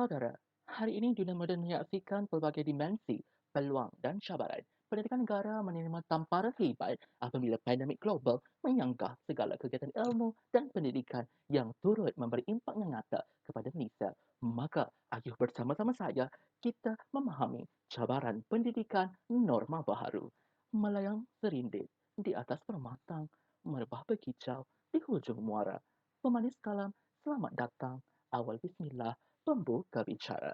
Saudara, hari ini dunia moden menyaksikan pelbagai dimensi, peluang dan cabaran. Pendidikan negara menerima tamparan hebat apabila pandemik global menyanggah segala kegiatan ilmu dan pendidikan yang turut memberi impak yang nyata kepada Malaysia. Maka, ayuh bersama-sama saya, kita memahami cabaran pendidikan norma baharu. Melayang serindit di atas permatang, merebah berkicau di hujung muara. Pemanis kalam, selamat datang, awal bismillah, pembuka bicara.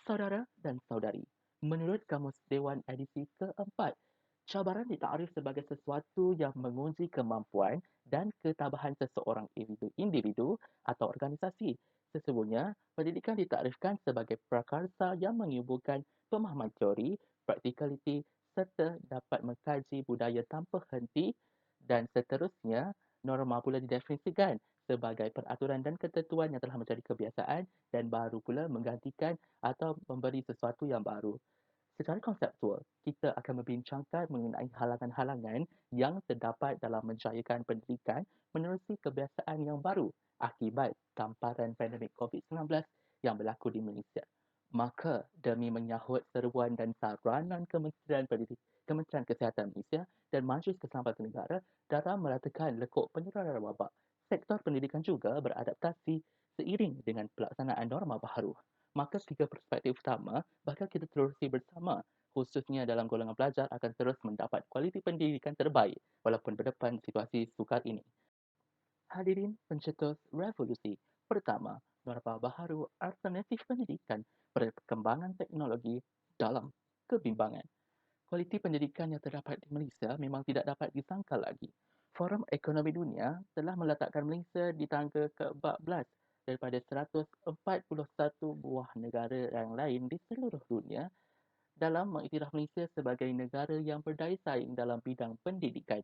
Saudara dan saudari, menurut Kamus Dewan edisi keempat, cabaran ditarif sebagai sesuatu yang menguji kemampuan dan ketabahan seseorang individu atau organisasi. Sesungguhnya, pendidikan ditarifkan sebagai prakarsa yang menghubungkan pemahaman teori, praktikaliti serta dapat mengkaji budaya tanpa henti dan seterusnya, norma pula didefinisikan sebagai peraturan dan ketentuan yang telah menjadi kebiasaan dan baru pula menggantikan atau memberi sesuatu yang baru. Secara konseptual, kita akan membincangkan mengenai halangan-halangan yang terdapat dalam menjayakan pendidikan menerusi kebiasaan yang baru akibat tamparan pandemik COVID-19 yang berlaku di Malaysia. Maka, demi menyahut seruan dan saranan Kementerian Kesihatan Malaysia dan Majlis Keselamatan Negara dalam meratakan lekuk penyebaran wabak, sektor pendidikan juga beradaptasi seiring dengan pelaksanaan norma baharu. Maka tiga perspektif utama bakal kita terusi bersama, khususnya dalam golongan pelajar akan terus mendapat kualiti pendidikan terbaik walaupun berdepan situasi sukar ini. Hadirin pencetus revolusi. Pertama, norma baharu alternatif pendidikan, perkembangan teknologi dalam kebimbangan. Kualiti pendidikan yang terdapat di Malaysia memang tidak dapat disangkal lagi. Forum Ekonomi Dunia telah meletakkan Malaysia di tangga ke-14 daripada 141 buah negara yang lain di seluruh dunia dalam mengiktiraf Malaysia sebagai negara yang berdaya saing dalam bidang pendidikan.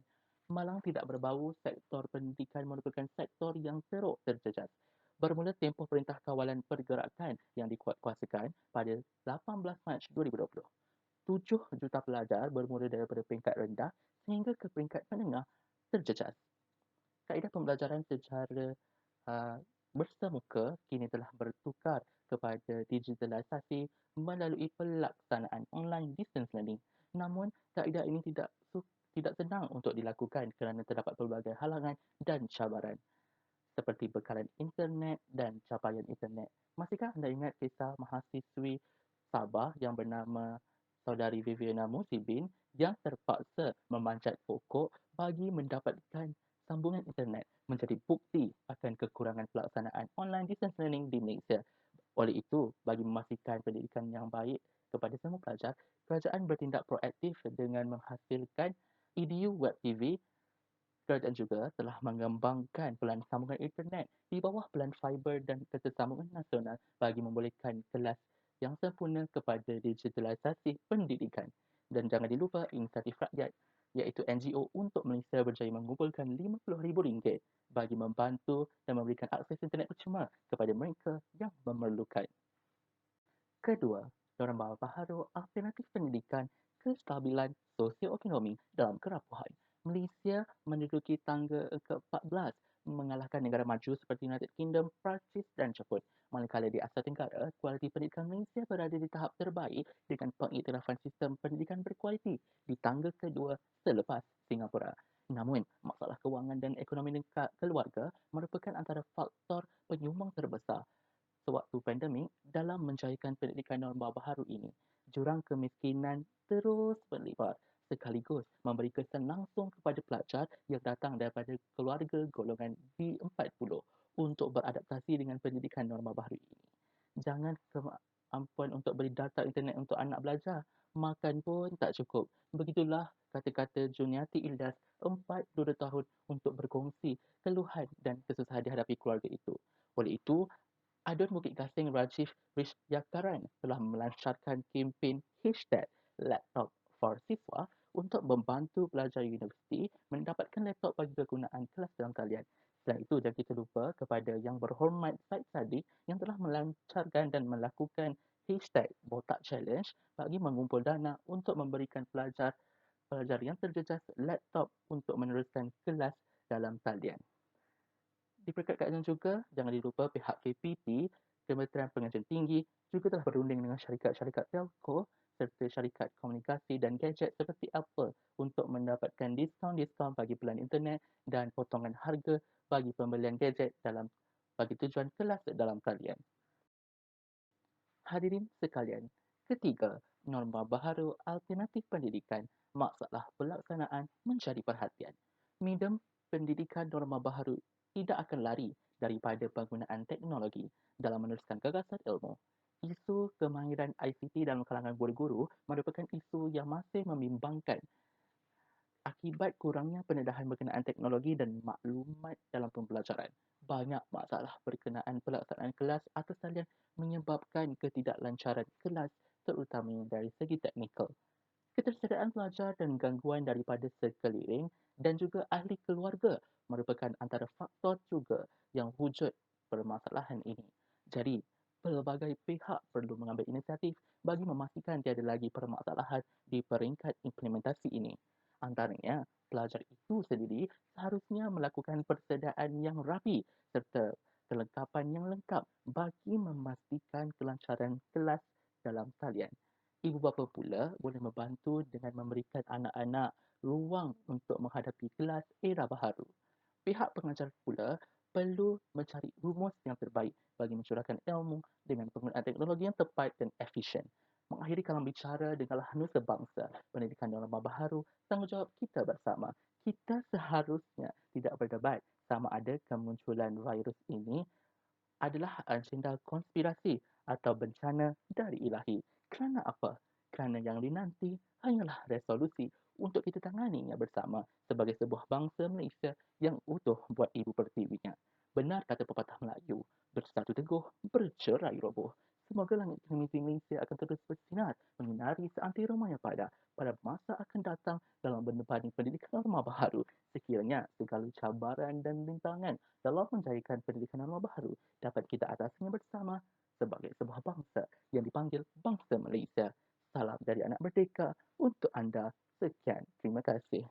Malang tidak berbau sektor pendidikan merupakan sektor yang teruk terjejas. Bermula tempoh Perintah Kawalan Pergerakan yang dikuatkuasakan pada 18 Mac 2020. 7 juta pelajar bermula daripada peringkat rendah sehingga ke peringkat menengah terjejas. Kaedah pembelajaran secara uh, bersemuka kini telah bertukar kepada digitalisasi melalui pelaksanaan online distance learning. Namun, kaedah ini tidak senang untuk dilakukan kerana terdapat pelbagai halangan dan cabaran seperti bekalan internet dan capaian internet. Masihkah anda ingat kisah mahasiswi Sabah yang bernama saudari Viviana Musibin yang terpaksa memanjat pokok bagi mendapatkan sambungan internet menjadi bukti akan kekurangan pelaksanaan online distance learning di Malaysia. Oleh itu, bagi memastikan pendidikan yang baik kepada semua pelajar, kerajaan bertindak proaktif dengan menghasilkan EDU Web TV. Kerajaan juga telah mengembangkan pelan sambungan internet di bawah pelan fiber dan ketersambungan nasional bagi membolehkan kelas yang sempurna kepada digitalisasi pendidikan. Dan jangan dilupa inisiatif rakyat iaitu NGO untuk Malaysia berjaya mengumpulkan RM50,000 bagi membantu dan memberikan akses internet percuma kepada mereka yang memerlukan. Kedua, norma baharu alternatif pendidikan kestabilan sosioekonomi dalam kerapuhan. Malaysia menduduki tangga ke-14 mengalahkan negara maju seperti United Kingdom, Perancis dan Jepun. Manakala di Asia Tenggara, kualiti pendidikan Malaysia berada di tahap terbaik dengan pengiktirafan sistem pendidikan berkualiti di tangga kedua selepas Singapura. Namun, masalah kewangan dan ekonomi keluarga merupakan antara faktor penyumbang terbesar sewaktu pandemik dalam menjayakan pendidikan norma baharu ini. Jurang kemiskinan terus berlipat sekaligus memberi kesan langsung kepada pelajar yang datang daripada keluarga golongan B40 untuk beradaptasi dengan pendidikan norma baharu ini. Jangan kemampuan untuk beri data internet untuk anak belajar, makan pun tak cukup. Begitulah kata-kata Juniati Ilyas, 42 tahun untuk berkongsi keluhan dan kesusahan dihadapi keluarga itu. Oleh itu, Adun Bukit Gasing Rajiv Wishyakaran telah melancarkan kempen #Laptop for Siswa untuk membantu pelajar universiti mendapatkan laptop bagi kegunaan kelas dalam talian. Selain itu, jangan kita lupa kepada Yang Berhormat Said Sadiq yang telah melancarkan dan melakukan #Botak Challenge bagi mengumpul dana untuk memberikan pelajar yang terjejas laptop untuk meneruskan kelas dalam talian. Diperkatkan juga, jangan dilupa pihak KPT, Kementerian Pengajian Tinggi syarikat-syarikat telco serta syarikat komunikasi dan gadget seperti Apple untuk mendapatkan diskaun-diskaun bagi pelan internet dan potongan harga bagi pembelian gadget bagi tujuan kelas dalam talian. Hadirin sekalian, ketiga, norma baharu alternatif pendidikan, masalah pelaksanaan menjadi perhatian. Medium pendidikan norma baharu tidak akan lari daripada penggunaan teknologi dalam meneruskan gagasan ilmu. Isu kemahiran ICT dalam kalangan guru-guru merupakan isu yang masih membimbangkan akibat kurangnya pendedahan berkenaan teknologi dan maklumat dalam pembelajaran. Banyak masalah berkenaan pelaksanaan kelas atas talian menyebabkan ketidaklancaran kelas terutamanya dari segi teknikal. Ketersediaan pelajar dan gangguan daripada sekeliling dan juga ahli keluarga merupakan antara faktor juga yang wujud permasalahan ini. Jadi, pelbagai pihak perlu mengambil inisiatif bagi memastikan tiada lagi permasalahan di peringkat implementasi ini. Antaranya, pelajar itu sendiri seharusnya melakukan persediaan yang rapi serta kelengkapan yang lengkap bagi memastikan kelancaran kelas dalam talian. Ibu bapa pula boleh membantu dengan memberikan anak-anak ruang untuk menghadapi kelas era baharu. Pihak pengajar pula perlu mencari rumus yang terbaik bagi mencurahkan ilmu dengan penggunaan teknologi yang tepat dan efisien. Mengakhiri kalam bicara denganlah nusa bangsa, pendidikan dalam norma baharu, tanggungjawab kita bersama. Kita seharusnya tidak berdebat sama ada kemunculan virus ini adalah agenda konspirasi atau bencana dari ilahi. Kerana apa? Kerana yang dinanti hanyalah resolusi untuk kita tanganinya bersama sebagai sebuah bangsa Malaysia yang utuh buat ibu pertiwinya. Benar kata pepatah Melayu, bersatu teguh, bercerai roboh. Semoga langit bumi Malaysia akan terus bersinar, menyinari seantero maya pada masa akan datang dalam berbanding pendidikan norma baharu. Sekiranya segala cabaran dan rintangan dalam menjayakan pendidikan norma baharu dapat kita atasinya bersama sebagai sebuah bangsa yang dipanggil bangsa Malaysia. Salam dari anak merdeka untuk anda. Sekian, terima kasih.